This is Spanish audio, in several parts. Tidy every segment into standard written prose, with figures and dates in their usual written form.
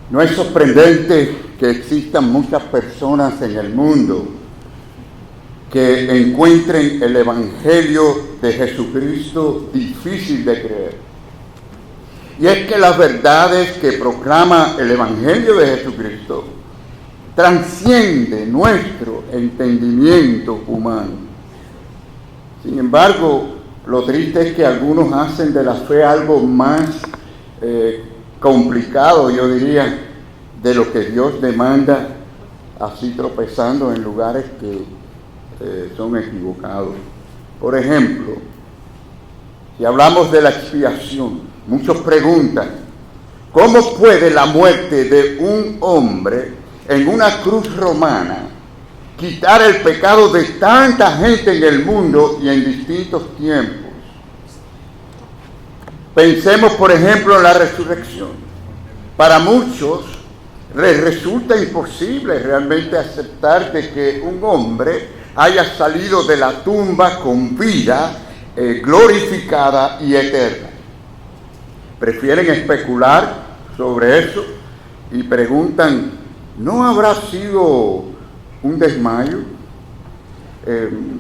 No es sorprendente que existan muchas personas en el mundo que encuentren el Evangelio de Jesucristo difícil de creer. Y es que las verdades que proclama el Evangelio de Jesucristo transcienden nuestro entendimiento humano. Sin embargo, lo triste es que algunos hacen de la fe algo más complicado, yo diría, de lo que Dios demanda, así tropezando en lugares que son equivocados. Por ejemplo, si hablamos de la expiación, muchos preguntan, ¿cómo puede la muerte de un hombre en una cruz romana quitar el pecado de tanta gente en el mundo y en distintos tiempos? Pensemos, por ejemplo, en la resurrección. Para muchos les resulta imposible realmente aceptar de que un hombre haya salido de la tumba con vida glorificada y eterna. Prefieren especular sobre eso y preguntan, ¿no habrá sido un desmayo?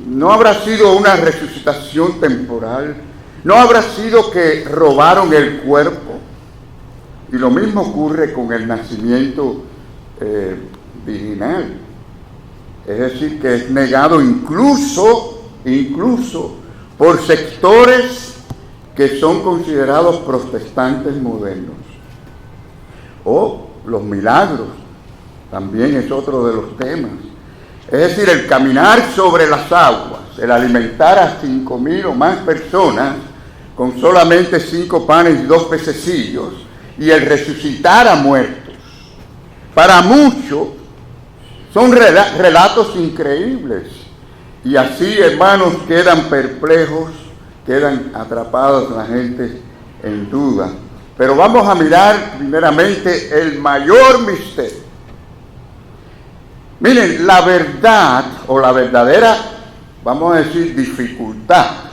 ¿No habrá sido una resucitación temporal? ¿No habrá sido que robaron el cuerpo? Y lo mismo ocurre con el nacimiento virginal. Es decir, que es negado incluso por sectores que son considerados protestantes modernos. O los milagros, también es otro de los temas. Es decir, el caminar sobre las aguas, el alimentar a 5,000 o más personas con solamente 5 panes y 2 pececillos, y el resucitar a muertos. Para muchos son relatos increíbles, y así, hermanos, quedan perplejos, quedan atrapados la gente en duda. Pero vamos a mirar primeramente el mayor misterio. Miren, la verdad o la verdadera, vamos a decir, dificultad,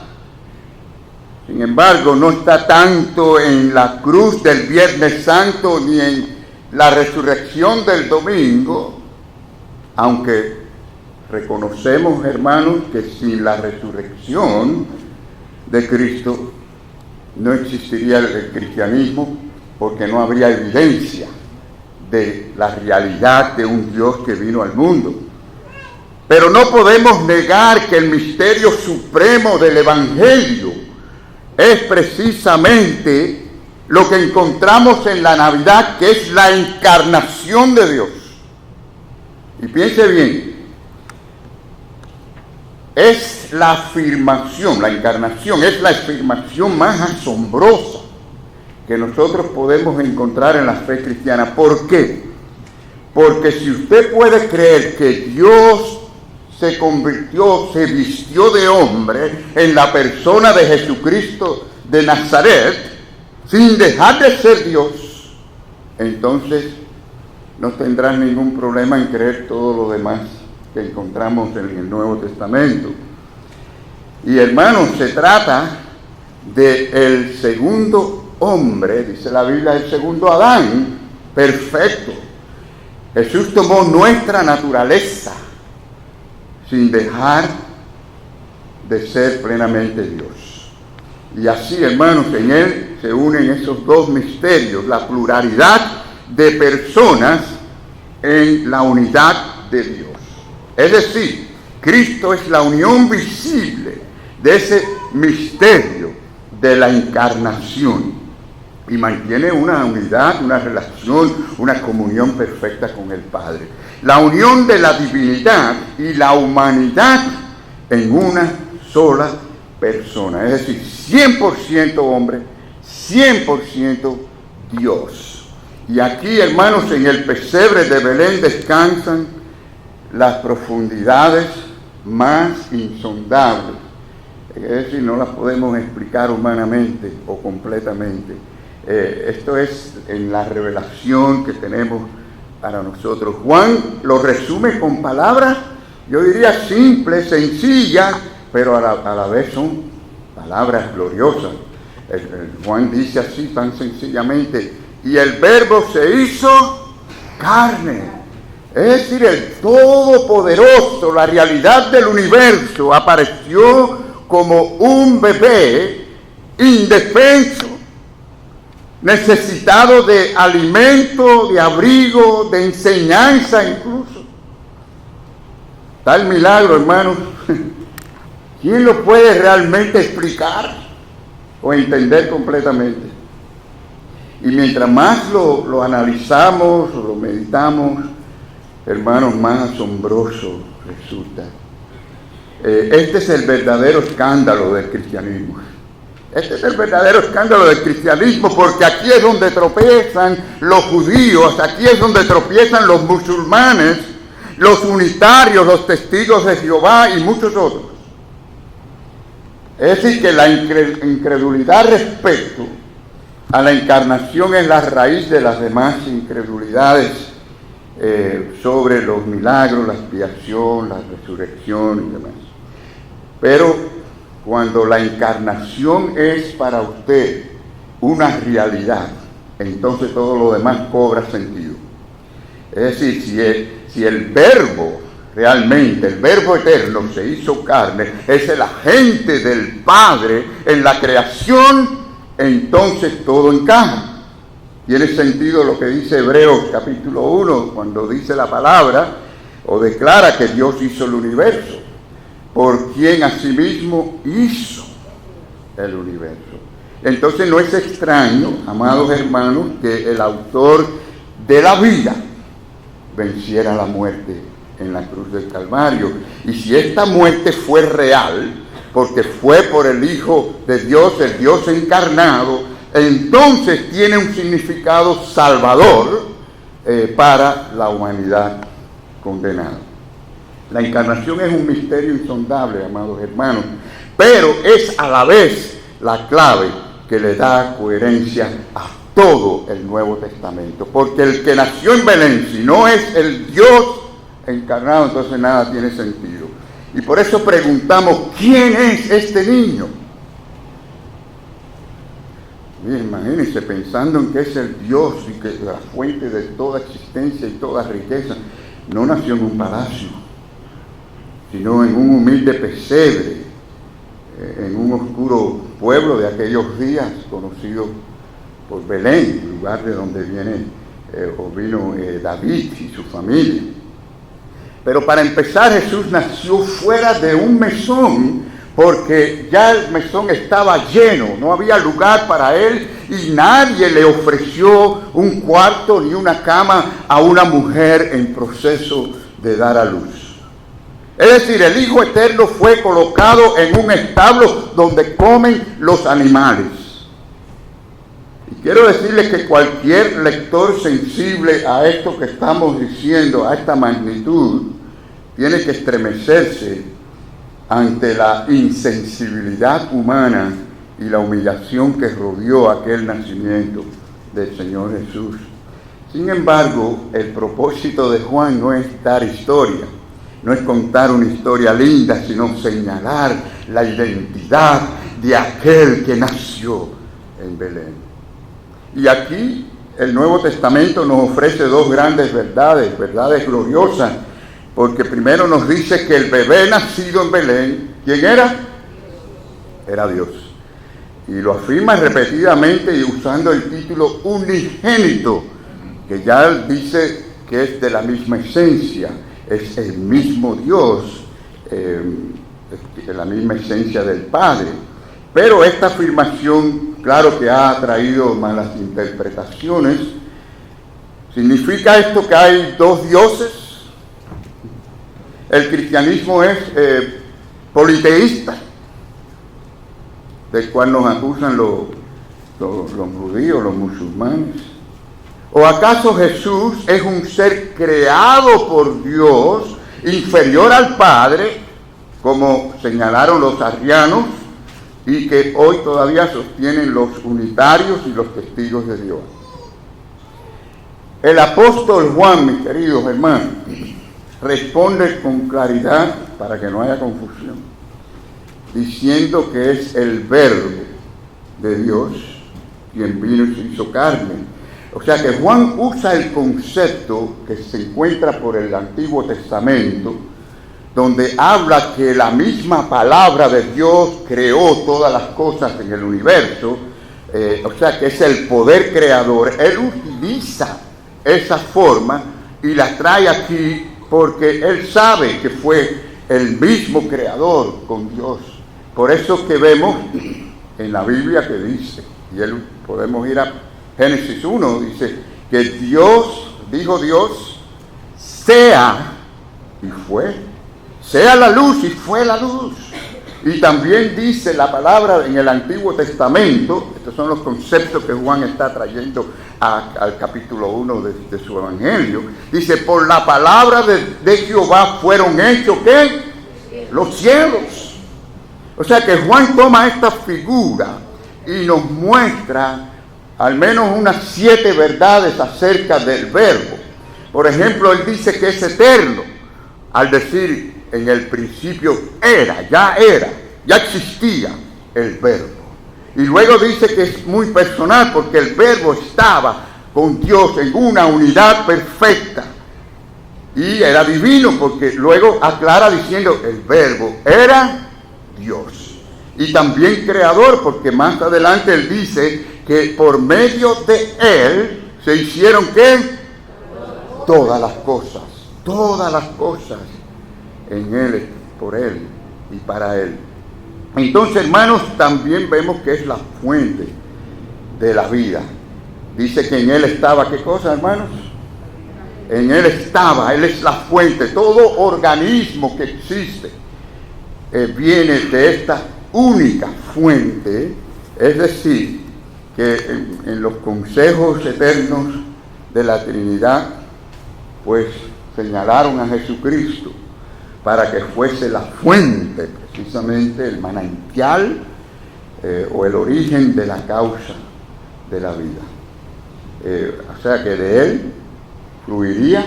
sin embargo, no está tanto en la cruz del Viernes Santo ni en la resurrección del domingo, aunque reconocemos, hermanos, que sin la resurrección de Cristo no existiría el cristianismo, porque no habría evidencia de la realidad de un Dios que vino al mundo. Pero no podemos negar que el misterio supremo del Evangelio es precisamente lo que encontramos en la Navidad, que es la encarnación de Dios. Y piense bien, es la afirmación, la encarnación es la afirmación más asombrosa que nosotros podemos encontrar en la fe cristiana. ¿Por qué? Porque si usted puede creer que Dios se convirtió, se vistió de hombre en la persona de Jesucristo de Nazaret, sin dejar de ser Dios, entonces no tendrán ningún problema en creer todo lo demás que encontramos en el Nuevo Testamento. Y hermanos, se trata del segundo hombre, dice la Biblia, el segundo Adán, perfecto. Jesús tomó nuestra naturaleza sin dejar de ser plenamente Dios. Y así, hermanos, en Él se unen esos dos misterios, la pluralidad de personas en la unidad de Dios. Es decir, Cristo es la unión visible de ese misterio de la encarnación y mantiene una unidad, una relación, una comunión perfecta con el Padre. La unión de la divinidad y la humanidad en una sola persona, es decir, 100% hombre, 100% Dios. Y aquí, hermanos, en el pesebre de Belén descansan las profundidades más insondables, es decir, no las podemos explicar humanamente o completamente. Esto es en la revelación que tenemos para nosotros. Juan lo resume con palabras, yo diría simples, sencillas, pero a la vez son palabras gloriosas. Juan dice así tan sencillamente, y el Verbo se hizo carne. Es decir, el Todopoderoso, la realidad del universo, apareció como un bebé indefenso, necesitado de alimento, de abrigo, de enseñanza incluso. Tal milagro, hermanos, ¿quién lo puede realmente explicar o entender completamente? Y mientras más lo analizamos o lo meditamos, hermanos, más asombroso resulta. Este es el verdadero escándalo del cristianismo. Este es el verdadero escándalo del cristianismo, porque aquí es donde tropiezan los judíos, aquí es donde tropiezan los musulmanes, los unitarios, los testigos de Jehová y muchos otros. Es decir, que la incredulidad respecto a la encarnación es la raíz de las demás incredulidades sobre los milagros, la expiación, la resurrección y demás. Pero cuando la encarnación es para usted una realidad, entonces todo lo demás cobra sentido. Es decir, si el verbo realmente, el verbo eterno se hizo carne, es el agente del Padre en la creación, entonces todo encaja. Tiene sentido lo que dice Hebreos capítulo 1, cuando dice la palabra, o declara que Dios hizo el universo, por quien asimismo hizo el universo. Entonces no es extraño, amados hermanos, que el autor de la vida venciera la muerte en la cruz del Calvario. Y si esta muerte fue real, porque fue por el Hijo de Dios, el Dios encarnado, entonces tiene un significado salvador para la humanidad condenada. La encarnación es un misterio insondable, amados hermanos, pero es a la vez la clave que le da coherencia a todo el Nuevo Testamento. Porque el que nació en Belén, si no es el Dios encarnado, entonces nada tiene sentido. Y por eso preguntamos, ¿quién es este niño? Imagínense, pensando en que es el Dios y que es la fuente de toda existencia y toda riqueza, no nació en un palacio, sino en un humilde pesebre, en un oscuro pueblo de aquellos días, conocido por Belén, lugar de donde vino David y su familia. Pero para empezar, Jesús nació fuera de un mesón, porque ya el mesón estaba lleno, no había lugar para él y nadie le ofreció un cuarto ni una cama a una mujer en proceso de dar a luz. Es decir, el Hijo Eterno fue colocado en un establo donde comen los animales. Y quiero decirles que cualquier lector sensible a esto que estamos diciendo, a esta magnitud, tiene que estremecerse ante la insensibilidad humana y la humillación que rodeó aquel nacimiento del Señor Jesús. Sin embargo, el propósito de Juan no es dar historia, no es contar una historia linda, sino señalar la identidad de aquel que nació en Belén. Y aquí el Nuevo Testamento nos ofrece dos grandes verdades, verdades gloriosas, porque primero nos dice que el bebé nacido en Belén, ¿quién era? Era Dios. Y lo afirma repetidamente y usando el título unigénito, que ya dice que es de la misma esencia, es el mismo Dios, la misma esencia del Padre. Pero esta afirmación, claro que ha traído malas interpretaciones. ¿Significa esto que hay dos dioses? El cristianismo es politeísta, del cual nos acusan los judíos, los musulmanes. ¿O acaso Jesús es un ser creado por Dios, inferior al Padre, como señalaron los arrianos y que hoy todavía sostienen los unitarios y los testigos de Dios? El apóstol Juan, mis queridos hermanos, responde con claridad, para que no haya confusión, diciendo que es el Verbo de Dios quien vino y se hizo carne. O sea que Juan usa el concepto que se encuentra por el Antiguo Testamento, donde habla que la misma palabra de Dios creó todas las cosas en el universo, o sea que es el poder creador. Él utiliza esa forma y la trae aquí porque él sabe que fue el mismo creador con Dios. Por eso que vemos en la Biblia que dice, y podemos ir a Génesis 1, dice que dijo Dios, sea, y fue. Sea la luz, y fue la luz. Y también dice la palabra en el Antiguo Testamento, estos son los conceptos que Juan está trayendo al capítulo 1 de su Evangelio. Dice, por la palabra de Jehová fueron hechos, ¿qué? Los cielos. O sea que Juan toma esta figura y nos muestra al menos unas 7 verdades acerca del verbo. Por ejemplo, él dice que es eterno, al decir en el principio ya existía el verbo. Y luego dice que es muy personal porque el verbo estaba con Dios en una unidad perfecta. Y era divino porque luego aclara diciendo el verbo era Dios. Y también creador porque más adelante él dice que por medio de él se hicieron ¿qué? Todas las cosas. Todas las cosas. En él, por él y para él. Entonces, hermanos, también vemos que es la fuente de la vida. Dice que en él estaba, ¿qué cosa, hermanos? En él estaba, él es la fuente. Todo organismo que existe viene de esta única fuente. Es decir, que en los consejos eternos de la Trinidad, pues señalaron a Jesucristo para que fuese la fuente, precisamente el manantial o el origen de la causa de la vida. O sea que de él fluiría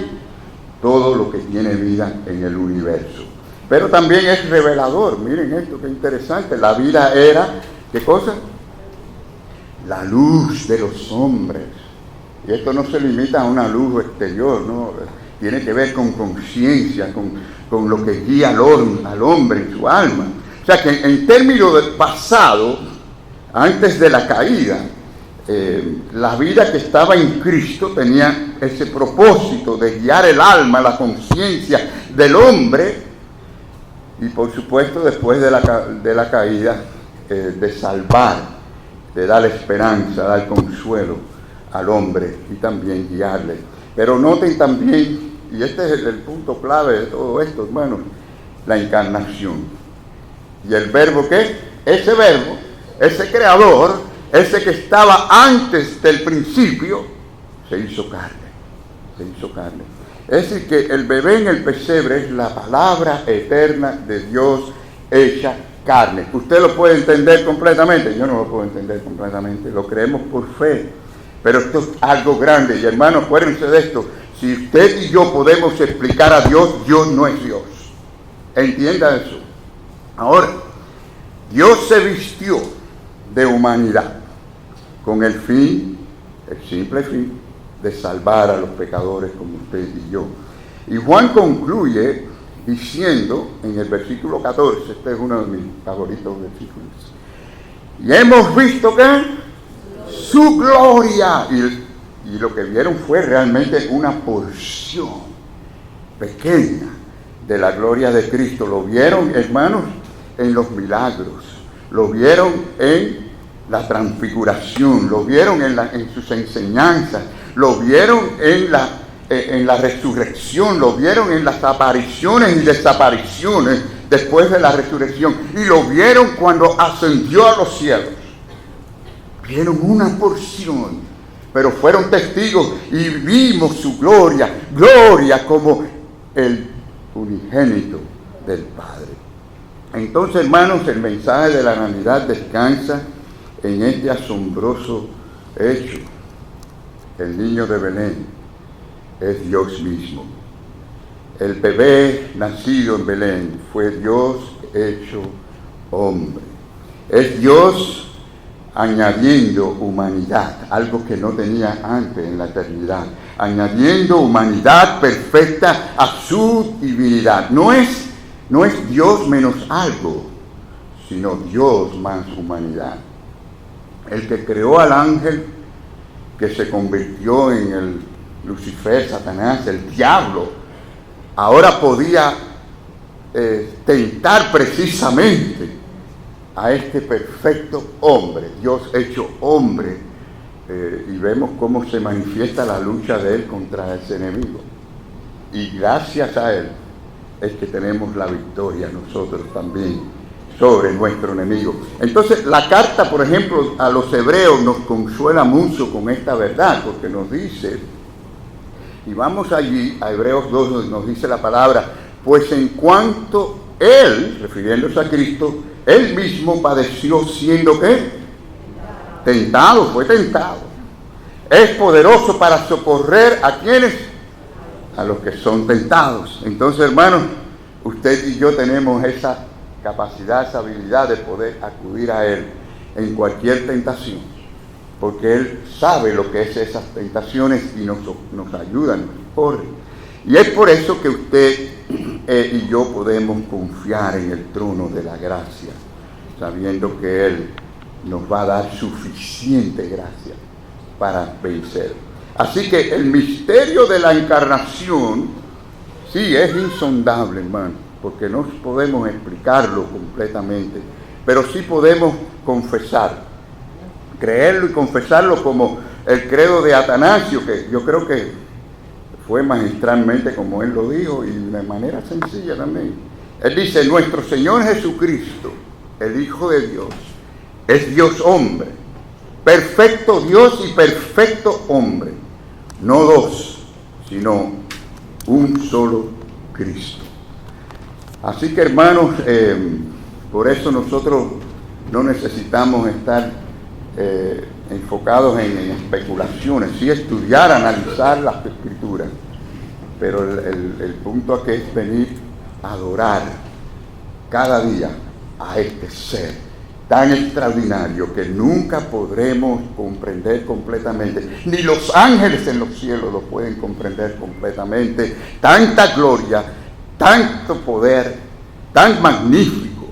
todo lo que tiene vida en el universo. Pero también es revelador. Miren esto, qué interesante. La vida era, ¿qué cosa? La luz de los hombres. Y esto no se limita a una luz exterior, ¿no? Tiene que ver con conciencia, con lo que guía al hombre en su alma. O sea que en términos del pasado, antes de la caída, la vida que estaba en Cristo tenía ese propósito de guiar el alma, la conciencia del hombre, y por supuesto después de la caída, de salvar, de dar esperanza, dar consuelo al hombre y también guiarle. Pero noten también, y este es el punto clave de todo esto, hermanos, la encarnación. ¿Y el verbo qué? Ese verbo, ese creador, ese que estaba antes del principio, se hizo carne. Se hizo carne. Es decir, que el bebé en el pesebre es la palabra eterna de Dios hecha carne. ¿Usted lo puede entender completamente? Yo no lo puedo entender completamente. Lo creemos por fe. Pero esto es algo grande. Y hermanos, acuérdense de esto. Si usted y yo podemos explicar a Dios, Dios no es Dios. Entienda eso. Ahora, Dios se vistió de humanidad con el simple fin, de salvar a los pecadores como usted y yo. Y Juan concluye diciendo en el versículo 14, este es uno de mis favoritos versículos, y hemos visto que su gloria, y lo que vieron fue realmente una porción pequeña de la gloria de Cristo. Lo vieron, hermanos, en los milagros, lo vieron en la transfiguración, lo vieron en sus enseñanzas, lo vieron en la resurrección, lo vieron en las apariciones y desapariciones después de la resurrección, y lo vieron cuando ascendió a los cielos. Vieron una porción, pero fueron testigos y vimos su gloria como el unigénito del Padre. Entonces, hermanos, el mensaje de la Navidad descansa en este asombroso hecho. El niño de Belén es Dios mismo. El bebé nacido en Belén fue Dios hecho hombre. Es Dios añadiendo humanidad, algo que no tenía antes en la eternidad, añadiendo humanidad perfecta a su divinidad. No es Dios menos algo, sino Dios más humanidad. El que creó al ángel, que se convirtió en el Lucifer, Satanás, el diablo, ahora podía tentar precisamente a este perfecto hombre, Dios hecho hombre, y vemos cómo se manifiesta la lucha de él contra ese enemigo. Y gracias a él es que tenemos la victoria nosotros también sobre nuestro enemigo. Entonces la carta, por ejemplo, a los hebreos nos consuela mucho con esta verdad, porque nos dice, y vamos allí a Hebreos 2, nos dice la palabra, pues en cuanto él, refiriéndose a Cristo, él mismo padeció siendo ¿qué? Tentado, fue tentado. Es poderoso para socorrer a quienes, a los que son tentados. Entonces, hermanos, usted y yo tenemos esa capacidad, esa habilidad de poder acudir a él en cualquier tentación, porque él sabe lo que es esas tentaciones y nos ayuda, nos socorre. Y es por eso que usted y yo podemos confiar en el trono de la gracia, sabiendo que él nos va a dar suficiente gracia para vencer. Así que el misterio de la encarnación, sí, es insondable, hermano, porque no podemos explicarlo completamente, pero sí podemos confesar, creerlo y confesarlo, como el credo de Atanasio, que yo creo que fue magistralmente como él lo dijo, y de manera sencilla también. Él dice, nuestro Señor Jesucristo, el Hijo de Dios, es Dios hombre, perfecto Dios y perfecto hombre, no dos, sino un solo Cristo. Así que, hermanos, por eso nosotros no necesitamos estar enfocados en especulaciones, sí estudiar, analizar las Escrituras, pero el punto aquí es venir a adorar cada día a este ser tan extraordinario que nunca podremos comprender completamente, ni los ángeles en los cielos lo pueden comprender completamente. Tanta gloria, tanto poder, tan magnífico,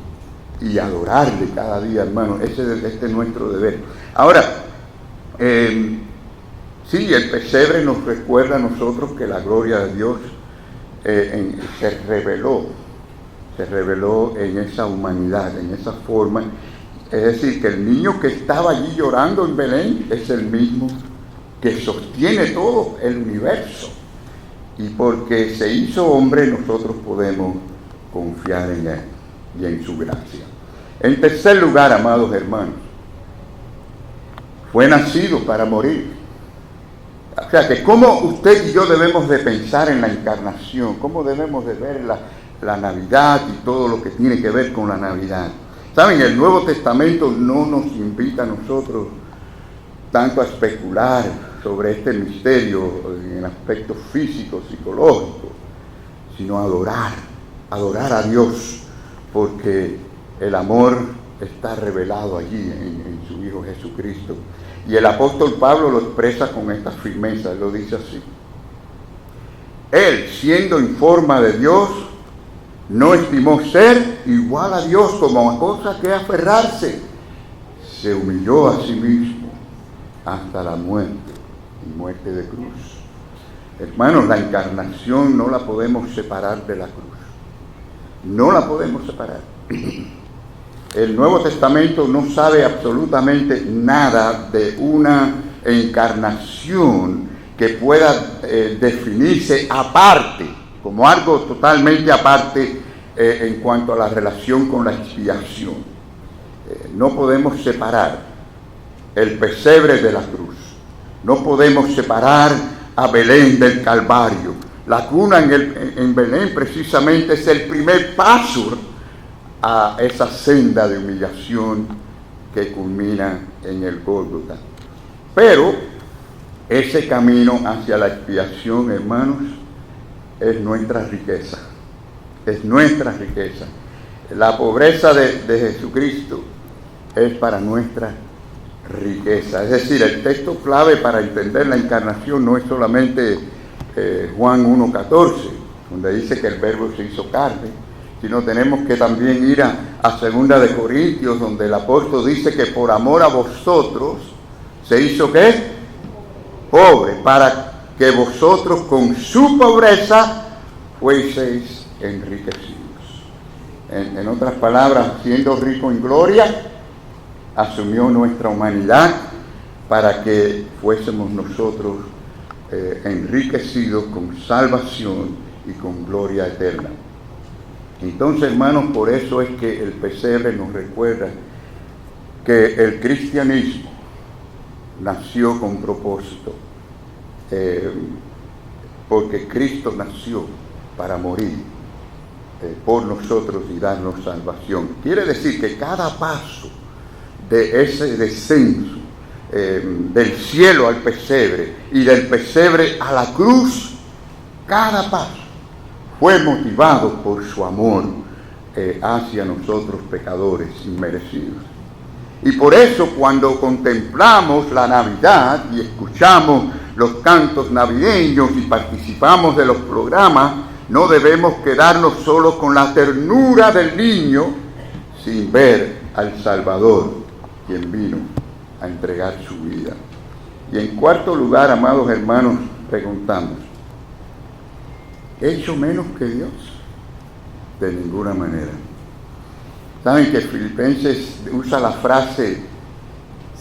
y adorarle cada día, hermano. Este es nuestro deber. Ahora, sí, el pesebre nos recuerda a nosotros que la gloria de Dios se reveló en esa humanidad, en esa forma. Es decir, que el niño que estaba allí llorando en Belén es el mismo que sostiene todo el universo. Y porque se hizo hombre, nosotros podemos confiar en él y en su gracia. En tercer lugar, amados hermanos, fue nacido para morir. O sea, que cómo usted y yo debemos de pensar en la encarnación, cómo debemos de ver la Navidad y todo lo que tiene que ver con la Navidad. Saben, el Nuevo Testamento no nos invita a nosotros tanto a especular sobre este misterio en aspectos físicos, psicológicos, sino a adorar a Dios, porque el amor está revelado allí en su Hijo Jesucristo. Y el apóstol Pablo lo expresa con esta firmeza, él lo dice así: él, siendo en forma de Dios, no estimó ser igual a Dios como a cosa que aferrarse, se humilló a sí mismo hasta la muerte, y muerte de cruz. Hermanos, la encarnación no la podemos separar de la cruz, no la podemos separar. El Nuevo Testamento no sabe absolutamente nada de una encarnación que pueda definirse aparte, como algo totalmente aparte en cuanto a la relación con la expiación. No podemos separar el pesebre de la cruz, no podemos separar a Belén del Calvario. La cuna en Belén precisamente es el primer paso a esa senda de humillación que culmina en el Gólgota. Pero ese camino hacia la expiación, hermanos, es nuestra riqueza, es nuestra riqueza. La pobreza de Jesucristo es para nuestra riqueza. Es decir, el texto clave para entender la encarnación no es solamente Juan 1:14, donde dice que el verbo se hizo carne, sino tenemos que también ir a 2 de Corintios, donde el apóstol dice que por amor a vosotros se hizo ¿qué? Pobre, para que vosotros con su pobreza fueseis enriquecidos. En otras palabras, siendo rico en gloria, asumió nuestra humanidad para que fuésemos nosotros enriquecidos con salvación y con gloria eterna. Entonces, hermanos, por eso es que el pesebre nos recuerda que el cristianismo nació con propósito, porque Cristo nació para morir por nosotros y darnos salvación. Quiere decir que cada paso de ese descenso del cielo al pesebre y del pesebre a la cruz, cada paso fue motivado por su amor hacia nosotros pecadores inmerecidos. Y por eso cuando contemplamos la Navidad y escuchamos los cantos navideños y participamos de los programas, no debemos quedarnos solo con la ternura del niño sin ver al Salvador, quien vino a entregar su vida. Y en cuarto lugar, amados hermanos, preguntamos, ¿he hecho menos que Dios? De ninguna manera. Saben que Filipenses usa la frase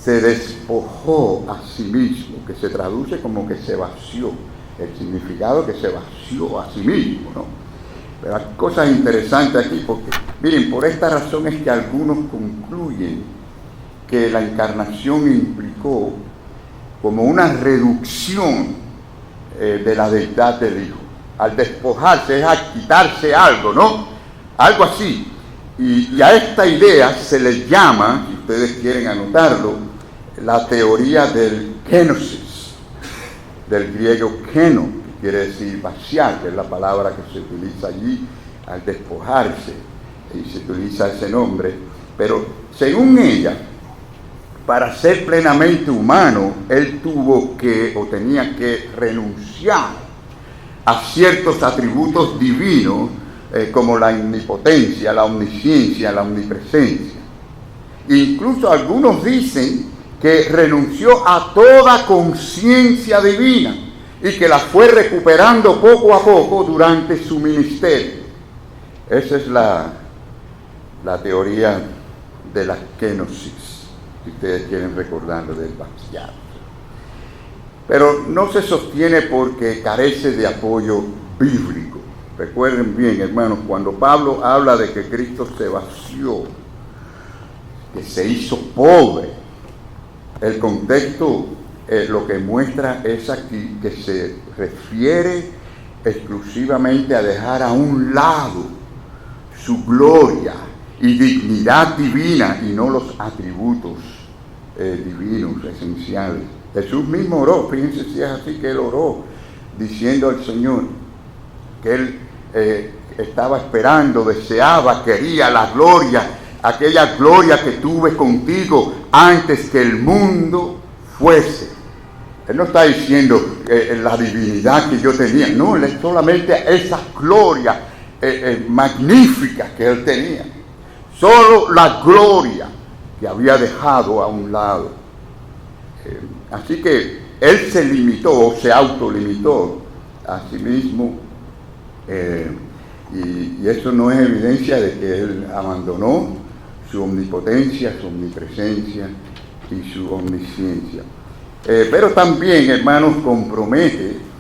se despojó a sí mismo, que se traduce como que se vació, el significado que se vació a sí mismo, ¿no? Pero hay cosas interesantes aquí, porque miren, por esta razón es que algunos concluyen que la encarnación implicó como una reducción de la deidad del Hijo. Al despojarse es a quitarse algo, ¿no? Algo así. Y a esta idea se le llama, si ustedes quieren anotarlo, la teoría del kenosis, del griego keno, que quiere decir vaciar, que es la palabra que se utiliza allí al despojarse, y se utiliza ese nombre. Pero según ella, para ser plenamente humano, él tuvo que o tenía que renunciar a ciertos atributos divinos, como la omnipotencia, la omnisciencia, la omnipresencia. Incluso algunos dicen que renunció a toda conciencia divina y que la fue recuperando poco a poco durante su ministerio. Esa es la teoría de la kenosis, si ustedes quieren recordarlo, del vaciado. Pero no se sostiene porque carece de apoyo bíblico. Recuerden bien, hermanos, cuando Pablo habla de que Cristo se vació, que se hizo pobre, el contexto lo que muestra es aquí que se refiere exclusivamente a dejar a un lado su gloria y dignidad divina y no los atributos divinos, esenciales. Jesús mismo oró, fíjense si es así que él oró, diciendo al Señor que él estaba esperando, deseaba, quería la gloria, aquella gloria que tuve contigo antes que el mundo fuese. Él no está diciendo la divinidad que yo tenía, no, es solamente esa gloria magnífica que él tenía. Solo la gloria que había dejado a un lado. Así que él se limitó, se autolimitó a sí mismo, y eso no es evidencia de que él abandonó su omnipotencia, su omnipresencia y su omnisciencia. Pero también, hermanos,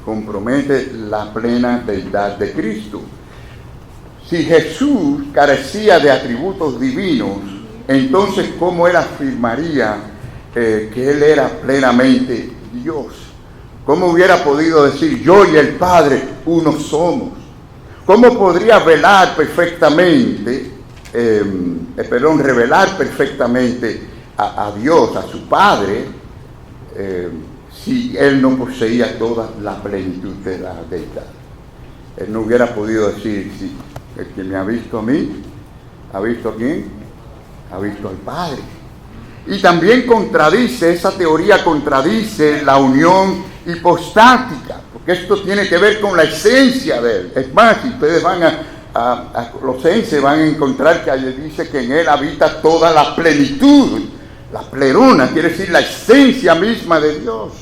compromete la plena deidad de Cristo. Si Jesús carecía de atributos divinos, entonces ¿cómo él afirmaría que él era plenamente Dios? ¿Cómo hubiera podido decir yo y el Padre uno somos? ¿Cómo podría revelar perfectamente a Dios, a su Padre, si él no poseía toda la plenitud de la deidad? Él no hubiera podido decir, si el que me ha visto a mí, ¿ha visto a quién? Ha visto al Padre. Y también esa teoría contradice la unión hipostática, porque esto tiene que ver con la esencia de Él. Es más, si ustedes van a Colosenses, van a encontrar que allí dice que en Él habita toda la plenitud, la plerona, quiere decir la esencia misma de Dios.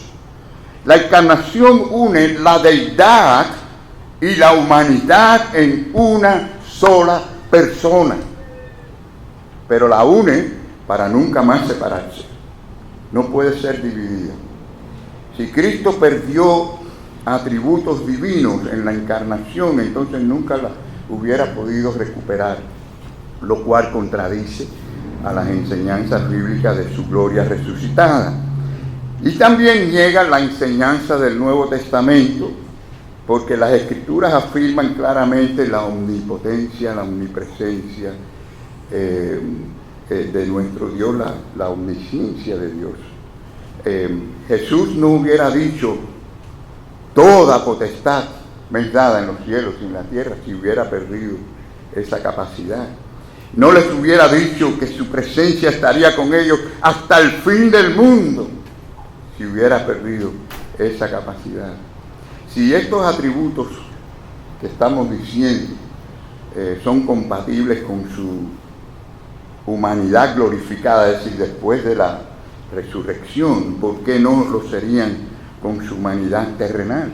La encarnación une la deidad y la humanidad en una sola persona, pero la une para nunca más separarse. No puede ser dividida. Si Cristo perdió atributos divinos en la encarnación, entonces nunca la hubiera podido recuperar, lo cual contradice a las enseñanzas bíblicas de su gloria resucitada. Y también niega la enseñanza del Nuevo Testamento, porque las Escrituras afirman claramente la omnipotencia, la omnipresencia de nuestro Dios, la omnisciencia de Dios. Jesús no hubiera dicho toda potestad me es dada en los cielos y en la tierra si hubiera perdido esa capacidad. No les hubiera dicho que su presencia estaría con ellos hasta el fin del mundo si hubiera perdido esa capacidad. Si estos atributos que estamos diciendo son compatibles con su humanidad glorificada, es decir, después de la resurrección, ¿por qué no lo serían con su humanidad terrenal?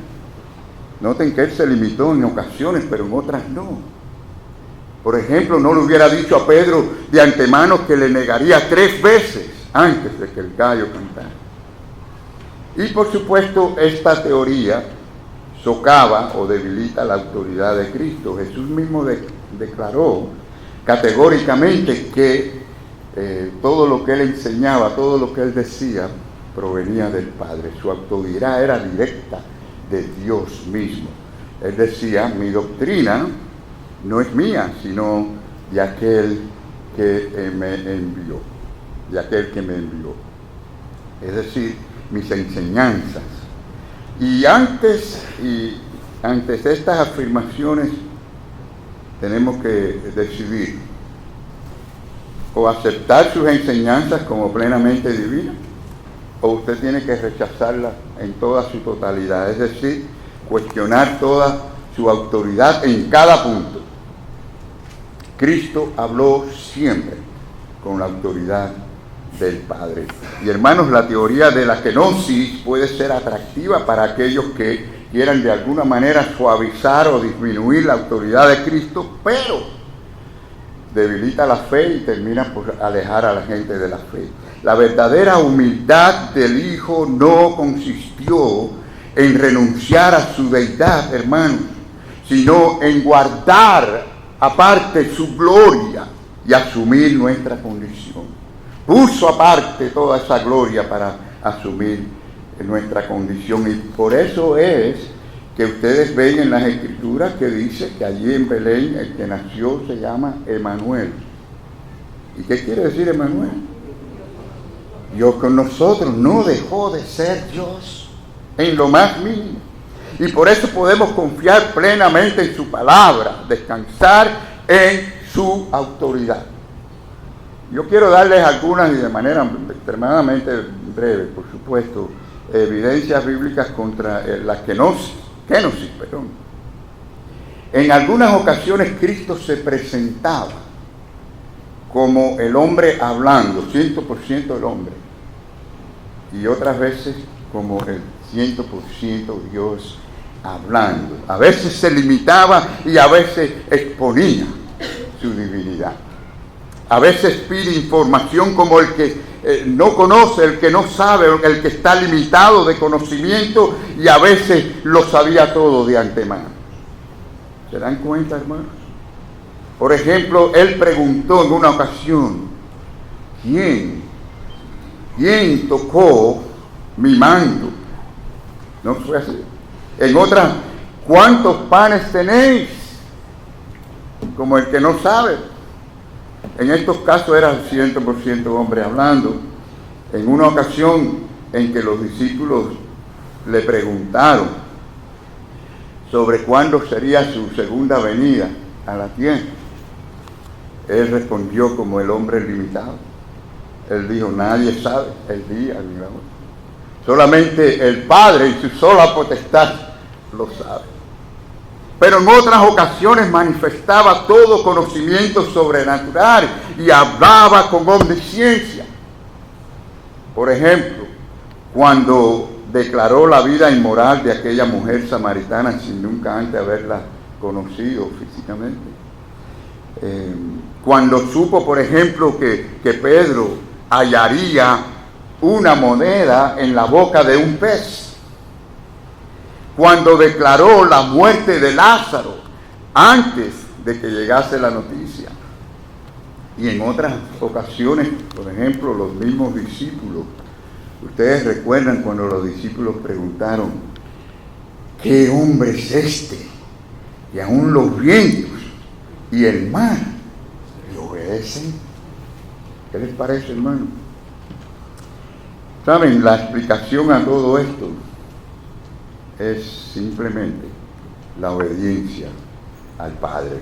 Noten que Él se limitó en ocasiones, pero en otras no. Por ejemplo, no le hubiera dicho a Pedro de antemano que le negaría 3 veces antes de que el gallo cantara. Y por supuesto, esta teoría socava o debilita la autoridad de Cristo. Jesús mismo declaró categóricamente que todo lo que Él enseñaba, todo lo que Él decía, provenía del Padre. Su autoridad era directa de Dios mismo. Él decía, mi doctrina no es mía, sino de aquel que me envió, de aquel que me envió. Es decir, mis enseñanzas. Y antes de estas afirmaciones tenemos que decidir o aceptar sus enseñanzas como plenamente divinas, o usted tiene que rechazarlas en toda su totalidad, es decir, cuestionar toda su autoridad en cada punto. Cristo habló siempre con la autoridad del Padre. Y hermanos, la teoría de la kenosis puede ser atractiva para aquellos que quieran de alguna manera suavizar o disminuir la autoridad de Cristo, pero debilita la fe y termina por alejar a la gente de la fe. La verdadera humildad del Hijo no consistió en renunciar a su deidad, hermanos, sino en guardar aparte su gloria y asumir nuestra condición. Puso aparte toda esa gloria para asumir nuestra condición, y por eso es que ustedes ven en las Escrituras que dice que allí en Belén el que nació se llama Emanuel. ¿Y qué quiere decir Emanuel? Dios con nosotros. No dejó de ser Dios en lo más mínimo. Y por eso podemos confiar plenamente en su palabra, descansar en su autoridad. Yo quiero darles algunas, y de manera extremadamente breve, por supuesto, evidencias bíblicas contra la kenosis. En algunas ocasiones Cristo se presentaba como el hombre hablando, 100% el hombre, y otras veces como el 100% Dios hablando. A veces se limitaba y a veces exponía su divinidad. A veces pide información como el que no conoce, el que no sabe, el que está limitado de conocimiento, y a veces lo sabía todo de antemano. ¿Se dan cuenta, hermanos? Por ejemplo, él preguntó en una ocasión, ¿quién tocó mi manto? ¿No fue así? En otra, ¿cuántos panes tenéis? Como el que no sabe. En estos casos era 100% hombre hablando. En una ocasión en que los discípulos le preguntaron sobre cuándo sería su segunda venida a la tierra, él respondió como el hombre limitado. Él dijo, nadie sabe el día ni la hora. Solamente el Padre y su sola potestad lo sabe. Pero en otras ocasiones manifestaba todo conocimiento sobrenatural y hablaba con omnisciencia. Por ejemplo, cuando declaró la vida inmoral de aquella mujer samaritana sin nunca antes haberla conocido físicamente. Cuando supo, por ejemplo, que Pedro hallaría una moneda en la boca de un pez. Cuando declaró la muerte de Lázaro antes de que llegase la noticia. Y en otras ocasiones, por ejemplo, los mismos discípulos, ustedes recuerdan cuando los discípulos preguntaron, ¿qué hombre es este? Y aún los vientos y el mar le obedecen. ¿Qué les parece, hermano? ¿Saben? La explicación a todo esto es simplemente la obediencia al Padre,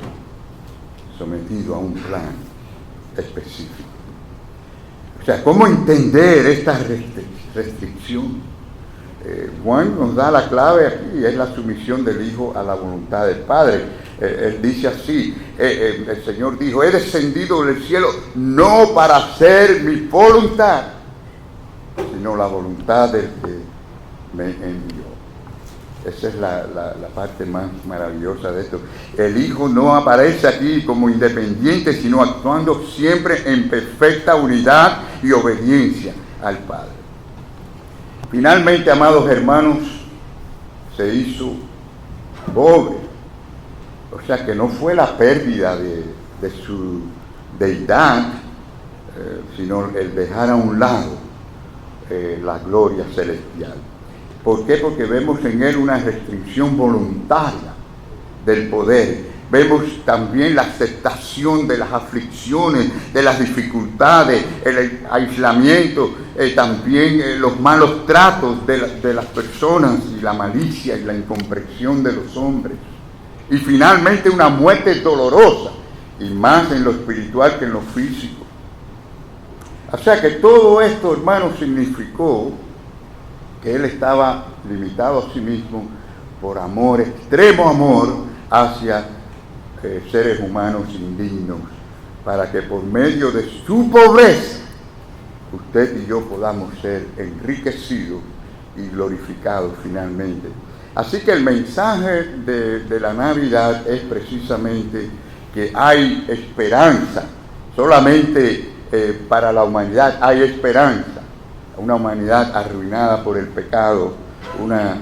sometido a un plan específico. O sea, ¿cómo entender esta restricción? Juan nos da la clave aquí, es la sumisión del Hijo a la voluntad del Padre. Él dice así, el Señor dijo, he descendido del cielo no para hacer mi voluntad, sino la voluntad del que me envió. Esa es la parte más maravillosa de esto. El Hijo no aparece aquí como independiente, sino actuando siempre en perfecta unidad y obediencia al Padre. Finalmente, amados hermanos, se hizo pobre. O sea que no fue la pérdida de su deidad, sino el dejar a un lado la gloria celestial. ¿Por qué? Porque vemos en él una restricción voluntaria del poder. Vemos también la aceptación de las aflicciones, de las dificultades, el aislamiento, también los malos tratos de las personas y la malicia y la incomprensión de los hombres. Y finalmente una muerte dolorosa, y más en lo espiritual que en lo físico. O sea que todo esto, hermanos, significó que él estaba limitado a sí mismo por amor, extremo amor hacia seres humanos indignos, para que por medio de su pobreza usted y yo podamos ser enriquecidos y glorificados finalmente. Así que el mensaje de la Navidad es precisamente que hay esperanza, solamente para la humanidad hay esperanza. Una humanidad arruinada por el pecado, una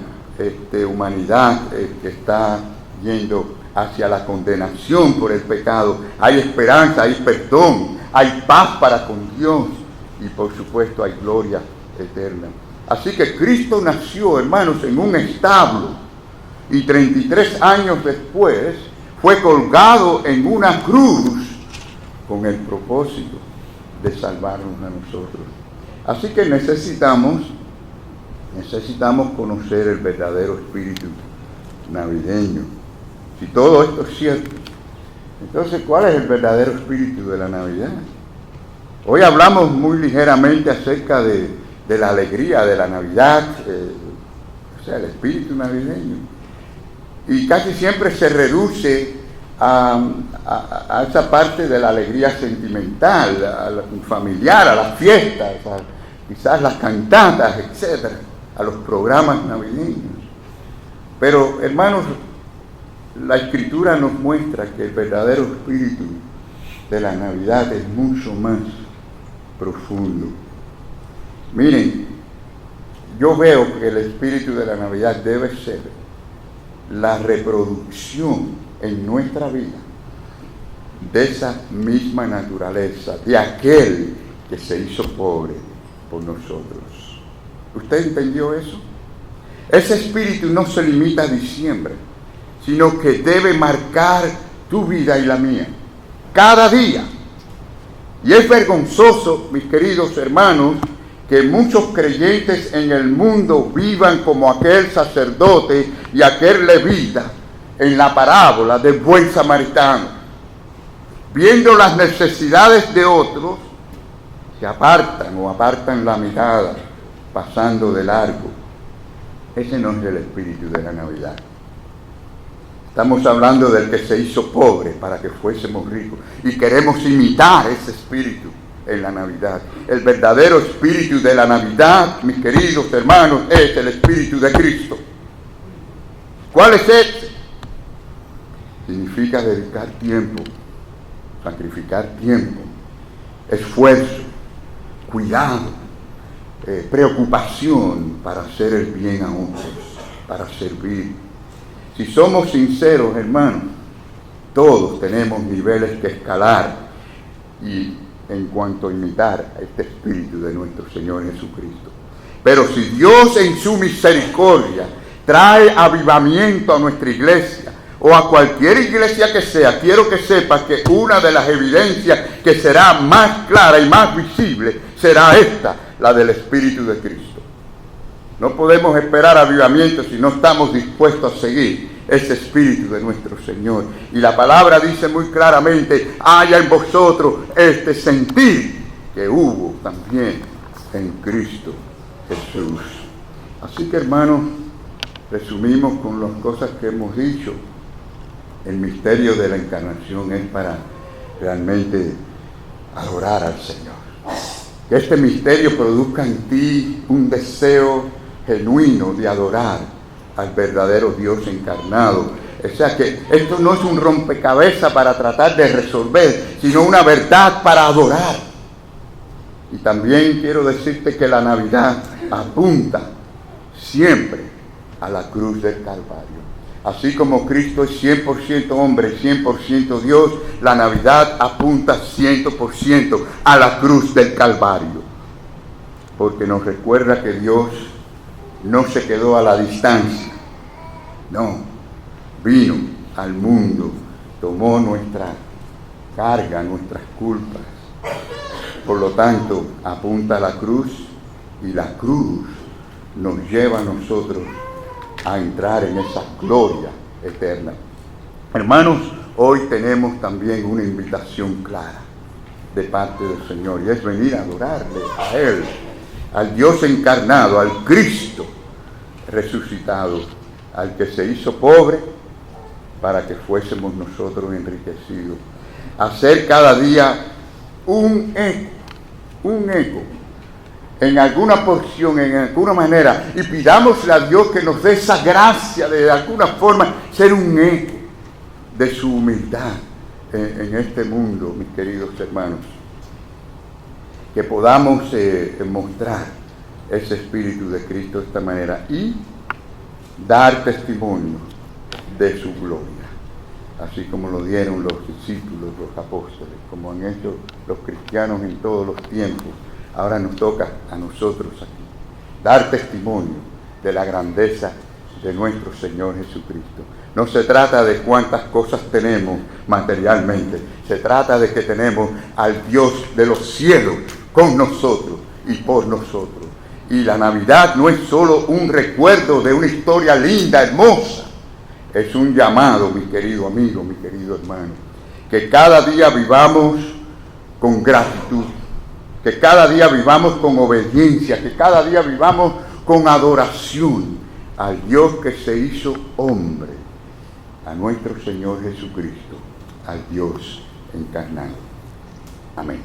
humanidad que está yendo hacia la condenación por el pecado. Hay esperanza, hay perdón, hay paz para con Dios y por supuesto hay gloria eterna. Así que Cristo nació, hermanos, en un establo y 33 años después fue colgado en una cruz con el propósito de salvarnos a nosotros. Así que necesitamos conocer el verdadero espíritu navideño. Si todo esto es cierto, entonces, ¿cuál es el verdadero espíritu de la Navidad? Hoy hablamos muy ligeramente acerca de la alegría de la Navidad, o sea, el espíritu navideño. Y casi siempre se reduce a esa parte de la alegría sentimental, a la familiar, a las fiestas, quizás las cantatas, etcétera, a los programas navideños. Pero, hermanos, la Escritura nos muestra que el verdadero espíritu de la Navidad es mucho más profundo. Miren, yo veo que el espíritu de la Navidad debe ser la reproducción en nuestra vida de esa misma naturaleza, de aquel que se hizo pobre por nosotros. ¿Usted entendió eso? Ese espíritu no se limita a diciembre, sino que debe marcar tu vida y la mía, cada día. Y es vergonzoso, mis queridos hermanos, que muchos creyentes en el mundo vivan como aquel sacerdote y aquel levita en la parábola del buen samaritano, viendo las necesidades de otros se apartan o apartan la mirada pasando de largo. Ese no es el espíritu de la Navidad. Estamos hablando del que se hizo pobre para que fuésemos ricos. Y queremos imitar ese espíritu en la Navidad. El verdadero espíritu de la Navidad, mis queridos hermanos, es el espíritu de Cristo. ¿Cuál es este? Significa dedicar tiempo, sacrificar tiempo, esfuerzo, cuidado, preocupación para hacer el bien a otros, para servir. Si somos sinceros, hermanos, todos tenemos niveles que escalar y en cuanto a imitar a este espíritu de nuestro Señor Jesucristo. Pero si Dios en su misericordia trae avivamiento a nuestra iglesia o a cualquier iglesia que sea, quiero que sepas que una de las evidencias que será más clara y más visible será esta, la del Espíritu de Cristo. No podemos esperar avivamiento si no estamos dispuestos a seguir ese espíritu de nuestro Señor. Y la palabra dice muy claramente, haya en vosotros este sentir que hubo también en Cristo Jesús. Así que, hermanos, resumimos con las cosas que hemos dicho. El misterio de la encarnación es para realmente adorar al Señor. Que este misterio produzca en ti un deseo genuino de adorar al verdadero Dios encarnado. O sea que esto no es un rompecabezas para tratar de resolver, sino una verdad para adorar. Y también quiero decirte que la Navidad apunta siempre a la cruz del Calvario. Así como Cristo es 100% hombre, 100% Dios, la Navidad apunta 100% a la cruz del Calvario. Porque nos recuerda que Dios no se quedó a la distancia. No, vino al mundo, tomó nuestra carga, nuestras culpas. Por lo tanto, apunta a la cruz y la cruz nos lleva a nosotros a entrar en esa gloria eterna. Hermanos, hoy tenemos también una invitación clara de parte del Señor y es venir a adorarle a Él, al Dios encarnado, al Cristo resucitado, al que se hizo pobre para que fuésemos nosotros enriquecidos. Hacer cada día un eco, en alguna porción, en alguna manera, y pidámosle a Dios que nos dé esa gracia de alguna forma ser un eco de su humildad en este mundo, mis queridos hermanos. Que podamos mostrar ese espíritu de Cristo de esta manera y dar testimonio de su gloria, así como lo dieron los discípulos, los apóstoles, como han hecho los cristianos en todos los tiempos. Ahora nos toca a nosotros aquí dar testimonio de la grandeza de nuestro Señor Jesucristo. No se trata de cuántas cosas tenemos materialmente, se trata de que tenemos al Dios de los cielos con nosotros y por nosotros. Y la Navidad no es solo un recuerdo de una historia linda, hermosa, es un llamado, mi querido amigo, mi querido hermano, que cada día vivamos con gratitud, que cada día vivamos con obediencia, que cada día vivamos con adoración al Dios que se hizo hombre, a nuestro Señor Jesucristo, al Dios encarnado. Amén.